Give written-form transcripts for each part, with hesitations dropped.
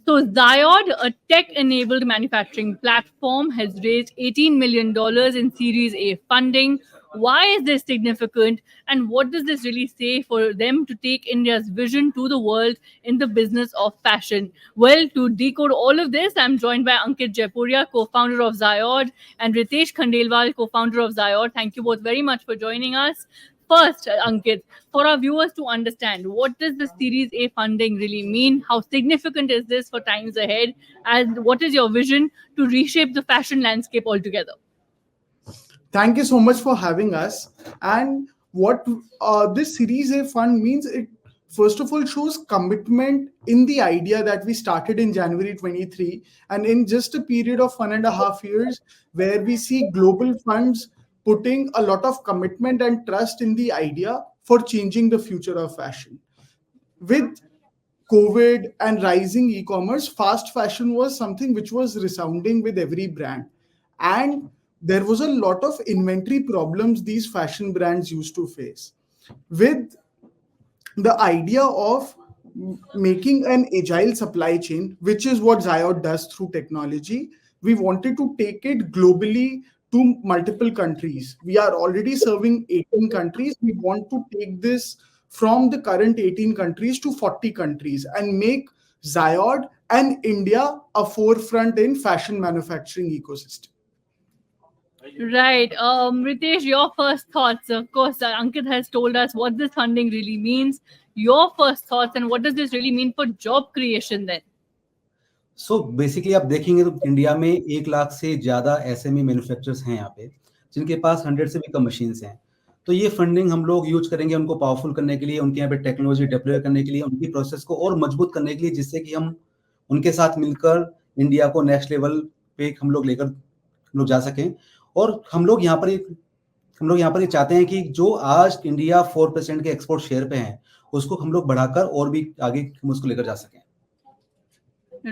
So Zyod, a tech-enabled manufacturing platform, has raised $18 million in Series A funding. Why is this significant, and what does this really say for them to take India's vision to the world in the business of fashion? Well, to decode all of this, I'm joined by Ankit Jaipuria, co-founder of Zyod, and Ritesh Khandelwal, co-founder of Zyod. Thank you both very much for joining us. First, Ankit, for our viewers to understand, what does the Series A funding really mean? How significant is this for times ahead? And what is your vision to reshape the fashion landscape altogether? Thank you so much for having us. And what this Series A fund means, it first of all shows commitment in the idea that we started in January 23, and in just a period of 1.5 years, where we see global funds putting a lot of commitment and trust in the idea for changing the future of fashion. With COVID and rising e-commerce, fast fashion was something which was resounding with every brand. And there was a lot of inventory problems these fashion brands used to face. With the idea of making an agile supply chain, which is what Zyod does through technology, we wanted to take it globally to multiple countries. We are already serving 18 countries. We want to take this from the current 18 countries to 40 countries and make Zyod and India a forefront in fashion manufacturing ecosystem. Right. Ritesh, your first thoughts. Of course, Ankit has told us what this funding really means. Your first thoughts, and what does this really mean for job creation then? So basically आप देखेंगे तो India में 1 लाख से ज़्यादा SME manufacturers हैं यहाँ पे, जिनके पास 100 से भी कम मशीन्स हैं। तो ये फंडिंग हम लोग यूज करेंगे उनको पावरफुल करने के लिए, उनके यहाँ पे टेक्नोलॉजी डिप्लॉय करने के लिए, उनकी प्रोसेस को और मजबूत करने के लिए, जिससे कि हम उनके साथ मिलकर इंडिया को नेक्स्ट लेवल पे हम लोग लेकर हम लोग जा सकें। और हम लोग यहाँ पर ये चाहते हैं कि जो आज इंडिया 4% के एक्सपोर्ट शेयर पे है, उसको हम लोग बढ़ाकर और भी आगे हम उसको लेकर जा सकें।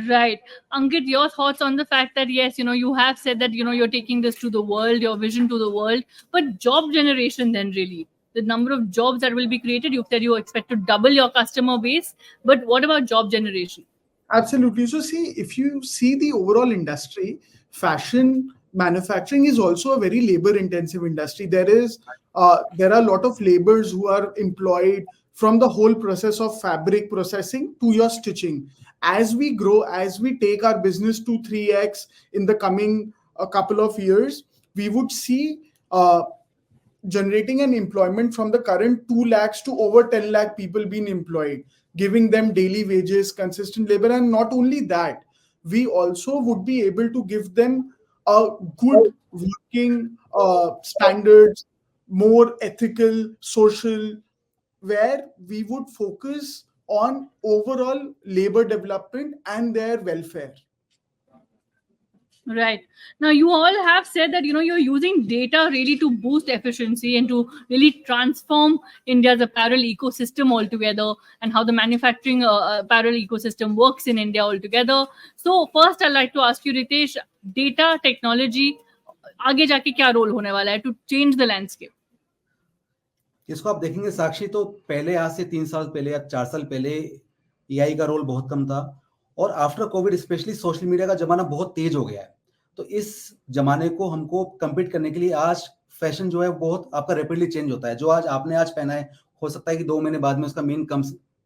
Right. Ankit, your thoughts on the fact that, yes, you have said that, you're taking this to the world, your vision to the world, but job generation then really, the number of jobs that will be created, you said you expect to double your customer base, but what about job generation? Absolutely. So see, if you see the overall industry, fashion manufacturing is also a very labor intensive industry. There are a lot of laborers who are employed from the whole process of fabric processing to your stitching. As we grow, as we take our business to 3x in the coming couple of years, we would see generating an employment from the current 2 lakhs to over 10 lakh people being employed, giving them daily wages, consistent labor. And not only that, we also would be able to give them a good working standards, more ethical, social, where we would focus on overall labor development and their welfare. Right. Now, you all have said that, you're using data really to boost efficiency and to really transform India's apparel ecosystem altogether, and how the manufacturing apparel ecosystem works in India altogether. So first, I'd like to ask you, Ritesh, data technology, आगे जाके क्या role होने वाला है to change the landscape? इसको आप देखेंगे साक्षी, तो पहले आज से 3 साल पहले या 4 साल पहले एआई का रोल बहुत कम था, और after Covid specially social media का जमाना बहुत तेज हो गया है। तो इस जमाने को हमको कम्पीट करने के लिए आज फैशन जो है बहुत आपका रैपिडली चेंज होता है। जो आज आपने आज पहना है, हो सकता है कि 2 महीने बाद में उसका मीन कम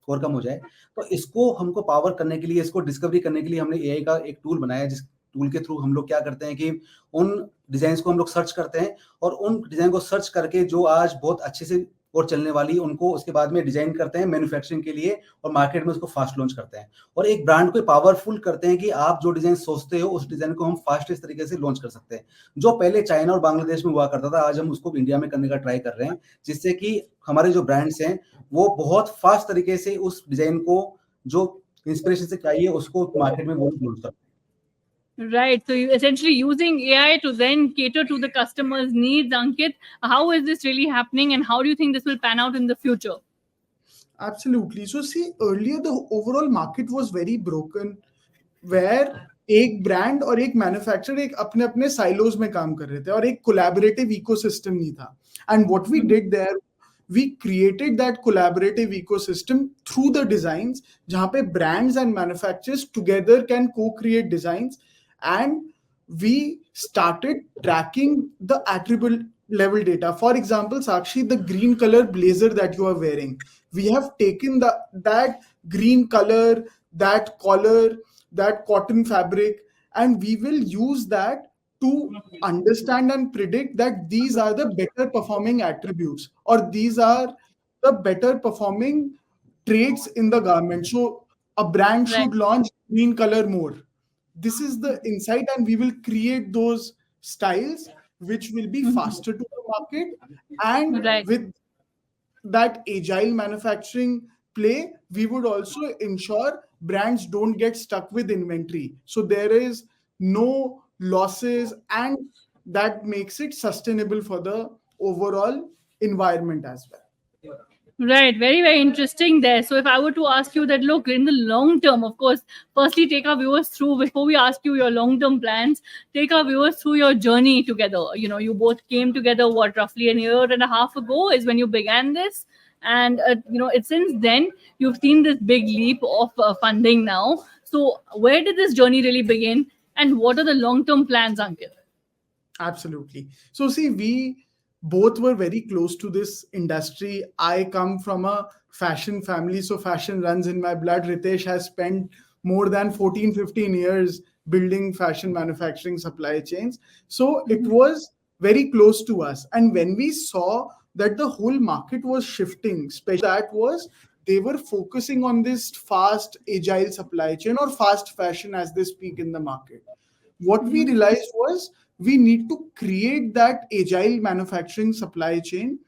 और कम हो जाए। तो इसको हमको पावर करने के लिए, इसको डिस्कवरी करने के लिए हमने एआई का एक टूल बनाया, जिस टूल के थ्रू हम लोग क्या करते हैं कि उन डिजाइन को हम लोग सर्च करते हैं, और उन डिजाइन को सर्च करके जो आज बहुत अच्छे से और चलने वाली, उनको उसके बाद में डिजाइन करते हैं मैन्युफैक्चरिंग के लिए, और मार्केट में उसको फास्ट लॉन्च करते हैं, और एक ब्रांड को पावरफुल करते हैं कि आप जो डिजाइन सोचते हो उस डिजाइन को हम फास्टेस्ट तरीके से लॉन्च कर सकते हैं। जो पहले चाइना और बांग्लादेश में हुआ करता था, आज हम उसको इंडिया में करने का ट्राई कर रहे हैं, जिससे कि हमारे जो ब्रांड्स हैं वो बहुत फास्ट तरीके से उस डिजाइन को जो इंस्पिरेशन से चाहिए उसको मार्केट में लॉन्च करते हैं। Right. So you essentially using AI to then cater to the customer's needs. Ankit, how is this really happening, and how do you think this will pan out in the future? Absolutely. So see, earlier the overall market was very broken, where एक brand और एक manufacturer एक अपने अपने silos में काम कर रहे थे और एक कोलैबोरेटिव इकोसिस्टम नहीं था. And what we did there, we created that collaborative ecosystem through the designs, जहाँ पे brands and manufacturers together can co-create designs, and we started tracking the attribute level data. For example, Sakshi, the green color blazer that you are wearing, we have taken that green color, that collar, that cotton fabric, and we will use that to understand and predict that these are the better performing attributes, or these are the better performing traits in the garment. So a brand Right. should launch green color more. This is the insight, and we will create those styles which will be faster to the market, and Right. with that agile manufacturing play, we would also ensure brands don't get stuck with inventory, so there is no losses, and that makes it sustainable for the overall environment as well. Right, very, very interesting there. So, if I were to ask you that, look, in the long term, of course, firstly, take our viewers through, before we ask you your long term plans, take our viewers through your journey together. You know, you both came together, what, roughly a year and a half ago is when you began this. And, you know, it's since then you've seen this big leap of funding now. So, where did this journey really begin? And what are the long term plans, Ankit? Absolutely. So see, we both were very close to this industry. I come from a fashion family, so fashion runs in my blood. Ritesh has spent more than 14-15 years building fashion manufacturing supply chains. So it was very close to us. And when we saw that the whole market was shifting, especially that was they were focusing on this fast agile supply chain, or fast fashion as they speak in the market. What we realized was we need to create that agile manufacturing supply chain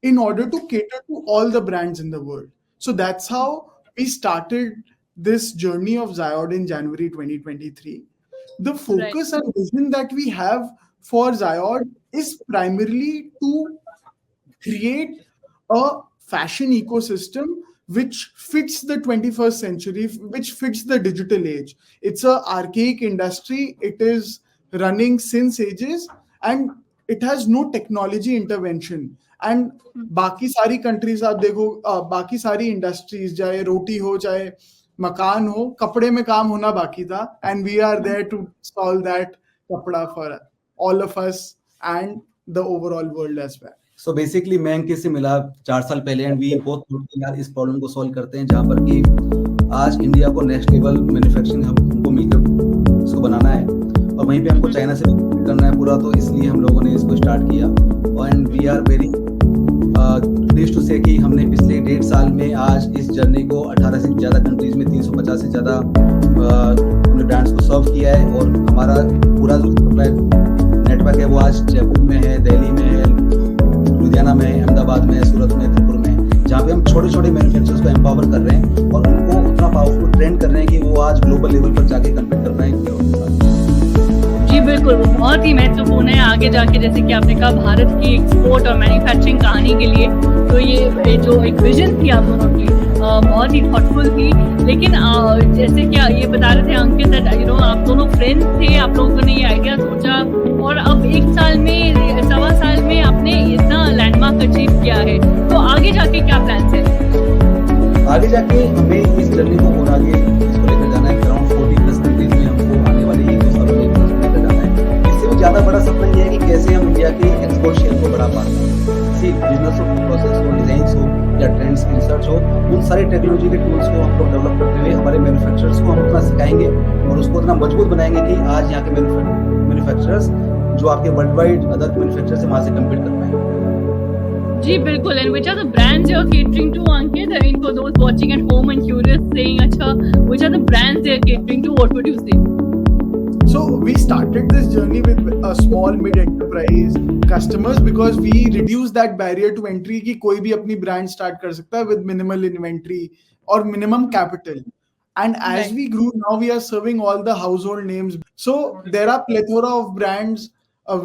in order to cater to all the brands in the world. So that's how we started this journey of Zyod in January 2023. The focus and vision that we have for Zyod is primarily to create a fashion ecosystem which fits the 21st century, which fits the digital age. It's an archaic industry. It is running since ages, and it has no technology intervention. And बाकी सारी countries आप देखो, बाकी सारी industries, चाहे रोटी हो, चाहे मकान हो, कपड़े में काम होना बाकी था, and we are there to solve that कपड़ा for all of us and the overall world as well. So basically मैं अंकित से मिला 4 साल पहले, एंड वी बोथ यार इस प्रॉब्लम को सॉल्व करते हैं, जहाँ पर कि आज इंडिया को नेक्स्ट लेवल मैन्युफैक्चरिंग हमको मिलकर इसको बनाना है, और वहीं पे हमको चाइना से करना है पूरा, तो इसलिए हम लोगों ने इसको स्टार्ट किया. And we are very pleased to say कि हमने पिछले 1.5 साल में आज इस जर्नी को 18 से ज़्यादा कंट्रीज में 350 से ज़्यादा हमने ब्रांड्स को सर्व किया है, और हमारा पूरा जो सप्लाई नेटवर्क है वो आज जयपुर में है, दिल्ली में है, लुधियाना में, अहमदाबाद में, सूरत में, त्रिपुर में, जहाँ पे हम छोटे छोटे मैन्युफैक्चरर्स को एम्पावर कर रहे हैं और उनको उतना पावरफुल ट्रेंड कर रहे हैं कि वो आज ग्लोबल लेवल पर जाके कम्पीट कर पाए. जी बिल्कुल, वो बहुत ही महत्वपूर्ण है आगे जाके, जैसे कि आपने कहा भारत की एक्सपोर्ट और मैन्युफैक्चरिंग कहानी के लिए. तो ये जो एक विजन थी आप दोनों की बहुत ही थॉटफुल थी. लेकिन जैसे कि ये बता रहे थे अंकित दैट यू नो आप दोनों फ्रेंड्स थे, आप लोगों ने ये आइडिया सोचा, और अब 1 साल में, 1.25 साल में आपने इतना लैंडमार्क अचीव किया है. तो आगे जाके क्या प्लान्स है? आगे जाके हमें इस जर्नी को और आगे इसको लेकर जाना है. अराउंड 40+ कंट्रीज में हमको आने वाले 1 सालों में लेकर जाना है. इससे भी ज़्यादा बड़ा सपना ये है कि कैसे हम इंडिया के एक्सपोर्ट शेयर को बढ़ा पाते हैं. बिजनेस हो, प्रोसेस हो, डिजाइन हो, या ट्रेंड्स की रिसर्च हो, उन सारी टेक्नोलॉजी के टूल्स को हम लोग डेवलप करते हुए हमारे मैन्युफैक्चरर्स को हम उतना सिखाएंगे और उसको उतना मजबूत बनाएंगे कि आज यहाँ के मैन्युफैक्चरर्स जो आपके वर्ल्ड वाइड अदर मैन्युफैक्चरर से वहाँ से कम्पीट कर पाएंगे. जी बिल्कुल. And which are the brands you are catering to Ankit? In for those watching at home and curious saying अच्छा, which are the brands they are catering to, what would you say? So we started this journey with a small mid-enterprise customers because we reduced that barrier to entry कि कोई भी अपनी brand start कर सकता है with minimal inventory or minimum capital. And as we grew, now we are serving all the household names. So there are plethora of brands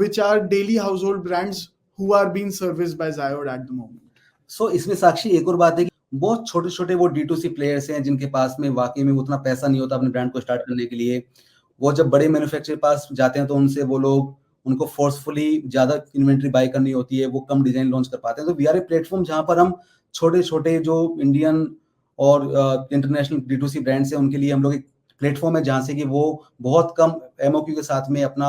which are daily household brands who are being serviced by Zyod at the moment. So इसमें साक्षी एक और बात है कि बहुत छोटे छोटे वो D2C प्लेयर्स हैं जिनके पास में वाकई में उतना पैसा नहीं होता अपने ब्रांड को स्टार्ट करने के लिए. वो जब बड़े मैन्युफैक्चरर पास जाते हैं तो उनसे वो लोग उनको फोर्सफुली ज़्यादा इन्वेंट्री बाय करनी होती है, वो कम डिज़ाइन लॉन्च कर पाते हैं। तो वी आर ए प्लेटफॉर्म जहाँ पर हम छोटे-छोटे जो इंडियन और इंटरनेशनल D2C ब्रांड्स हैं, उनके लिए हम लोग एक प्लेटफॉर्म है जहाँ से कि वो बहुत कम MOQ के साथ में अपना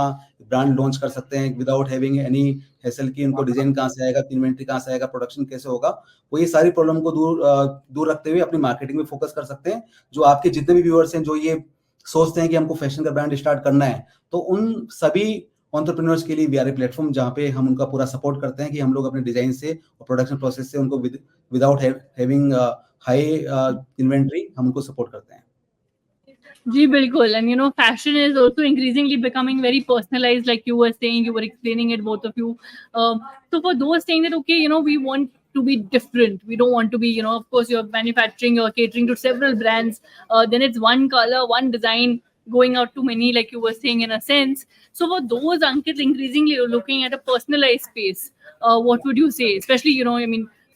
ब्रांड लॉन्च कर सकते हैं विदाउट हैविंग एनी हैसल कि उनको डिज़ाइन कहाँ से आएगा, इन्वेंट्री कहाँ से आएगा, प्रोडक्शन कैसे होगा। वो ये सारी प्रॉब्लम को दूर रखते हुए अपनी मार्केटिंग में फोकस कर सकते हैं। जो आपके जितने भी व्यूअर्स हैं जो ये सोचते हैं कि हमको फैशन का ब्रांड स्टार्ट करना है, तो उन सभी एंटरप्रेन्योर्स के लिए वी आर ए प्लेटफॉर्म जहाँ पे हम उनका पूरा सपोर्ट करते हैं कि हम लोग अपने डिजाइन से और प्रोडक्शन प्रोसेस से उनको विदाउट हैविंग हाई इन्वेंट्री हम उनको सपोर्ट करते हैं। Ji, bilkul. And fashion is also increasingly becoming very personalized, like you were saying, you were explaining it, both of you. So for those saying that, okay, we want to be different. We don't want to be, of course, you're manufacturing, you're catering to several brands. Then it's one color, one design going out to many, like you were saying, in a sense. So for those Ankit increasingly looking at a personalized space, what would you say? Especially,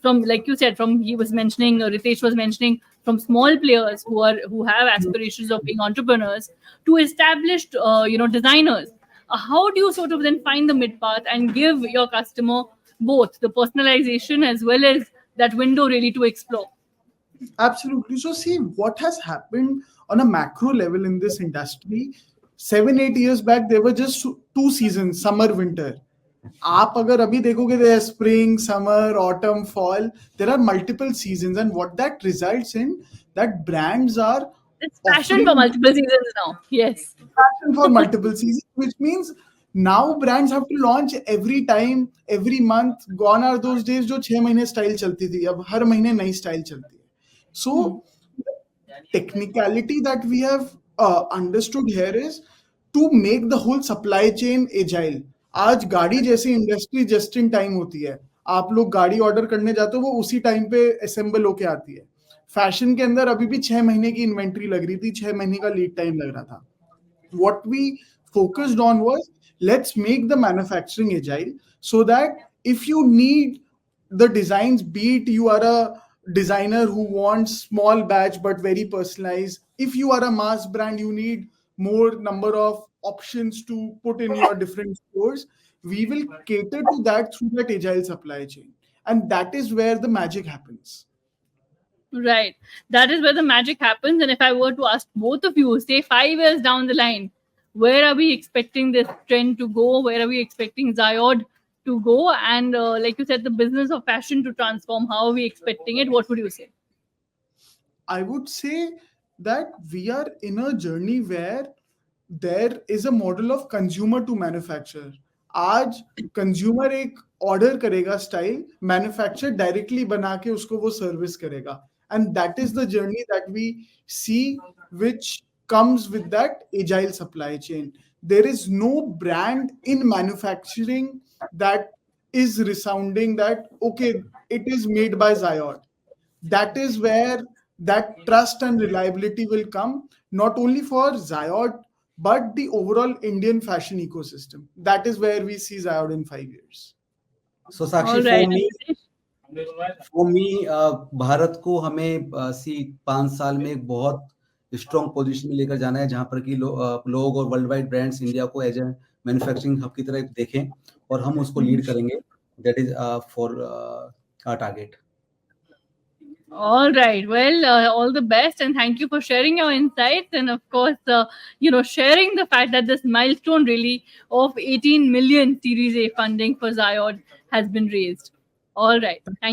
from, like you said, from he was mentioning, Ritesh was mentioning, from small players who have aspirations of being entrepreneurs to established designers. How do you sort of then find the mid path and give your customer both the personalization as well as that window really to explore? Absolutely. So see what has happened on a macro level in this industry. 7-8 years back, there were just 2 seasons, summer, winter. आप अगर अभी देखोगे, there is spring, summer, autumn, fall. There are multiple seasons, and what that results in, that brands are It's fashion for multiple seasons now. Yes. Fashion for multiple seasons, which means now brands have to launch every time, every month. Gone are those days जो 6 महीने style चलती थी, अब हर महीने नई style चलती है. So technicality that we have understood here is to make the whole supply chain agile. आज गाड़ी जैसी इंडस्ट्री जस्ट इन टाइम होती है. आप लोग गाड़ी ऑर्डर करने जाते हो, वो उसी टाइम पे असेंबल होके आती है. फैशन के अंदर अभी भी 6 महीने की इन्वेंट्री लग रही थी, 6 महीने का लीड टाइम लग रहा था. What we focused on was, let's make the manufacturing agile so that if you need the designs, be it you are a designer who wants small batch but very personalized, if you are a mass brand, you need more number of options to put in your different stores, we will cater to that through that agile supply chain. And that is where the magic happens. Right. That is where the magic happens. And if I were to ask both of you, say 5 years down the line, where are we expecting this trend to go? Where are we expecting Zyod to go? And like you said, the business of fashion to transform. How are we expecting it? What would you say? I would say that we are in a journey where there is a model of consumer to manufacturer. आज consumer एक order करेगा style, manufacture directly बना के उसको वो service करेगा. And that is the journey that we see, which comes with that agile supply chain. There is no brand in manufacturing that is resounding that, okay, it is made by Zyod. That is where that trust and reliability will come, not only for Zyod, but the overall Indian fashion ecosystem. That is where we see Zyod in 5 years. So Sakshi, for me, Bharat को हमें 5 साल में एक बहुत strong position में लेकर जाना है, जहां पर कि लोग और वर्ल्ड वाइड ब्रांड्स इंडिया को एज ए मैन्युफैक्चरिंग हब की तरह देखें और हम उसको लीड करेंगे. That is for our target. All right. Well, all the best, and thank you for sharing your insights, and of course, sharing the fact that this milestone really of 18 million Series A funding for Zyod has been raised. All right. Thank